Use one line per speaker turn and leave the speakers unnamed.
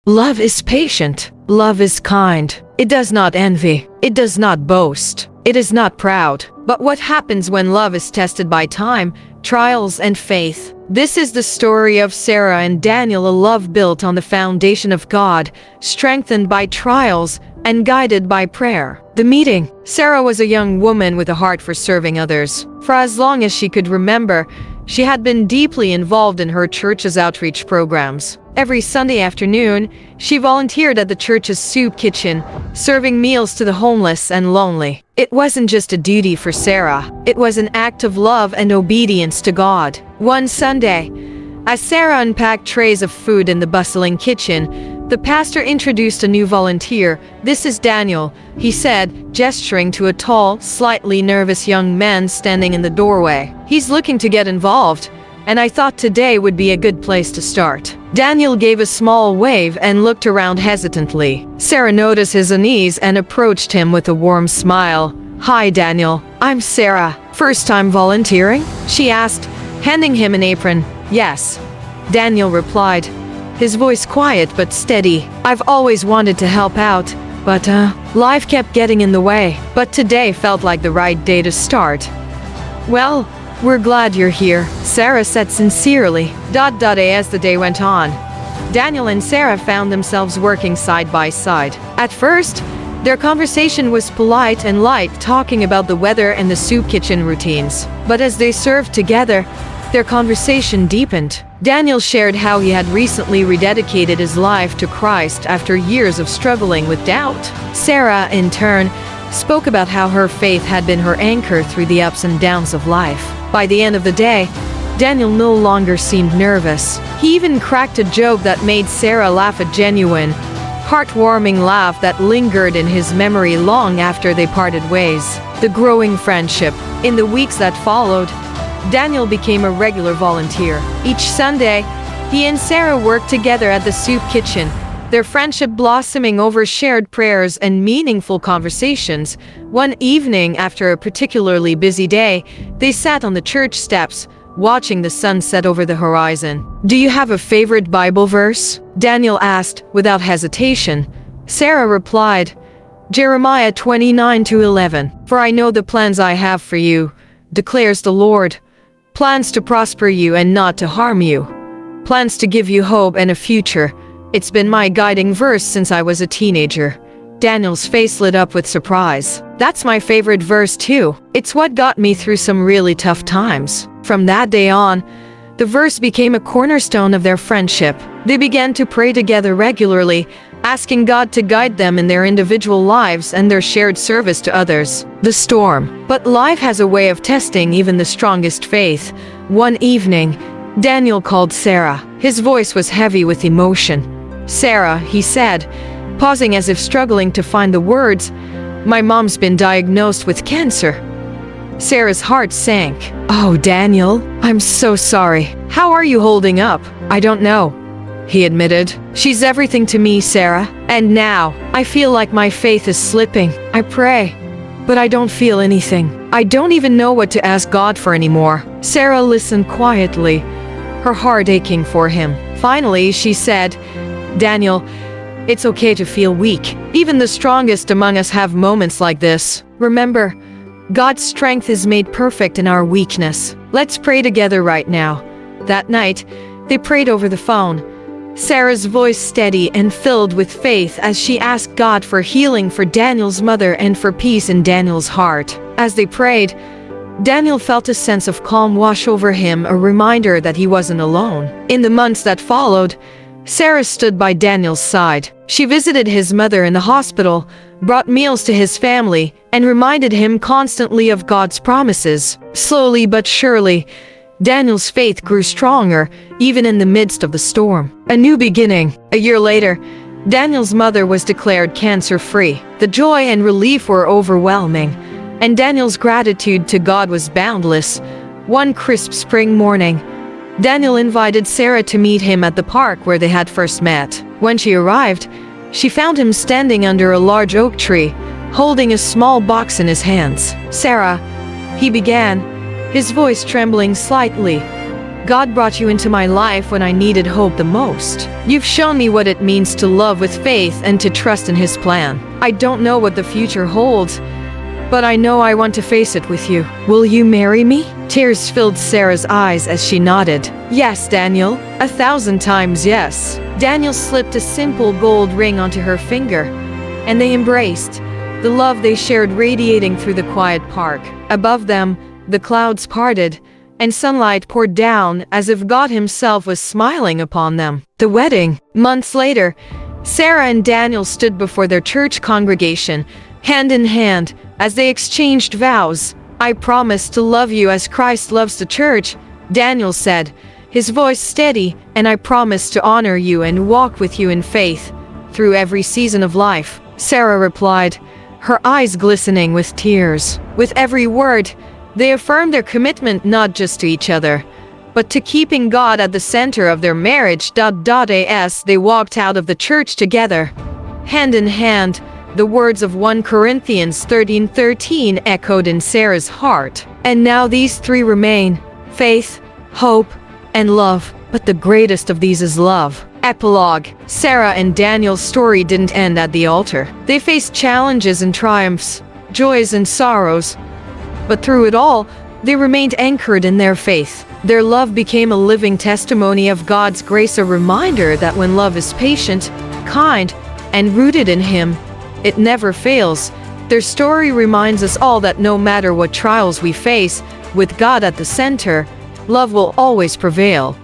Love is patient. Love is kind. It does not envy. It does not boast. It is not proud. But what happens when love is tested by time, trials, and faith? This is the story of Sarah and Daniel, a love built on the foundation of God, strengthened by trials, and guided by prayer. The meeting. Sarah was a young woman with a heart for serving others. For as long as she could remember, she had been deeply involved in her church's outreach programs. Every Sunday afternoon, she volunteered at the church's soup kitchen, serving meals to the homeless and lonely. It wasn't just a duty for Sarah, it was an act of love and obedience to God. One Sunday, as Sarah unpacked trays of food in the bustling kitchen, the pastor introduced a new volunteer. "This is Daniel," he said, gesturing to a tall, slightly nervous young man standing in the doorway. "He's looking to get involved, and I thought today would be a good place to start." Daniel gave a small wave and looked around hesitantly. Sarah noticed his unease and approached him with a warm smile. "Hi, Daniel. I'm Sarah. First time volunteering?" she asked, handing him an apron. "Yes," Daniel replied, his voice quiet but steady. "I've always wanted to help out, but life kept getting in the way. But today felt like the right day to start." "Well, we're glad you're here," Sarah said sincerely. As the day went on, Daniel and Sarah found themselves working side by side. At first, their conversation was polite and light, talking about the weather and the soup kitchen routines. But as they served together, their conversation deepened. Daniel shared how he had recently rededicated his life to Christ after years of struggling with doubt. Sarah, in turn, spoke about how her faith had been her anchor through the ups and downs of life. By the end of the day, Daniel no longer seemed nervous. He even cracked a joke that made Sarah laugh, a genuine, heartwarming laugh that lingered in his memory long after they parted ways. The growing friendship. In the weeks that followed, Daniel became a regular volunteer. Each Sunday, he and Sarah worked together at the soup kitchen, their friendship blossoming over shared prayers and meaningful conversations. One evening, after a particularly busy day, they sat on the church steps, watching the sun set over the horizon. "Do you have a favorite Bible verse?" Daniel asked, without hesitation. Sarah replied, "Jeremiah 29:11. For I know the plans I have for you, declares the Lord. Plans to prosper you and not to harm you. Plans to give you hope and a future." It's been my guiding verse since I was a teenager. Daniel's face lit up with surprise. "That's my favorite verse too. It's what got me through some really tough times." From that day on, the verse became a cornerstone of their friendship. They began to pray together regularly, asking God to guide them in their individual lives and their shared service to others. The storm. But life has a way of testing even the strongest faith. One evening, Daniel called Sarah. His voice was heavy with emotion. "Sarah," he said, pausing as if struggling to find the words, "my mom's been diagnosed with cancer." Sarah's heart sank. "Oh, Daniel, I'm so sorry. How are you holding up?" "I don't know," he admitted. "She's everything to me, Sarah. And now, I feel like my faith is slipping. I pray, but I don't feel anything. I don't even know what to ask God for anymore." Sarah listened quietly, her heart aching for him. Finally, she said, "Daniel, it's okay to feel weak. Even the strongest among us have moments like this. Remember, God's strength is made perfect in our weakness. Let's pray together right now." That night, they prayed over the phone, Sarah's voice steady and filled with faith as she asked God for healing for Daniel's mother and for peace in Daniel's heart. As they prayed, Daniel felt a sense of calm wash over him, a reminder that he wasn't alone. In the months that followed, Sarah stood by Daniel's side. She visited his mother in the hospital, brought meals to his family, and reminded him constantly of God's promises. Slowly but surely, Daniel's faith grew stronger, even in the midst of the storm. A new beginning. A year later, Daniel's mother was declared cancer-free. The joy and relief were overwhelming, and Daniel's gratitude to God was boundless. One crisp spring morning, Daniel invited Sarah to meet him at the park where they had first met. When she arrived, she found him standing under a large oak tree, holding a small box in his hands. "Sarah," he began, his voice trembling slightly, God brought you into my life when I needed hope the most. You've shown me what it means to love with faith and to trust in His plan. I don't know what the future holds, but I know I want to face it with you. Will you marry me? Tears filled Sarah's eyes as she nodded. Yes, Daniel. 1,000 times yes. Daniel slipped a simple gold ring onto her finger, and they embraced, the love they shared radiating through the quiet park. Above them, the clouds parted, and sunlight poured down as if God Himself was smiling upon them. The wedding. Months later, Sarah and Daniel stood before their church congregation, hand in hand, as they exchanged vows. I promise to love you as Christ loves the church, Daniel said, his voice steady, and I promise to honor you and walk with you in faith through every season of life, Sarah replied, her eyes glistening with tears. With every word, they affirmed their commitment not just to each other, but to keeping God at the center of their marriage. As they walked out of the church together, hand in hand, the words of 1 Corinthians 13:13 echoed in Sarah's heart. And now these three remain: faith, hope, and love. But the greatest of these is love. Epilogue. Sarah and Daniel's story didn't end at the altar. They faced challenges and triumphs, joys and sorrows. But through it all, they remained anchored in their faith. Their love became a living testimony of God's grace, a reminder that when love is patient, kind, and rooted in Him, it never fails. Their story reminds us all that no matter what trials we face, with God at the center, love will always prevail.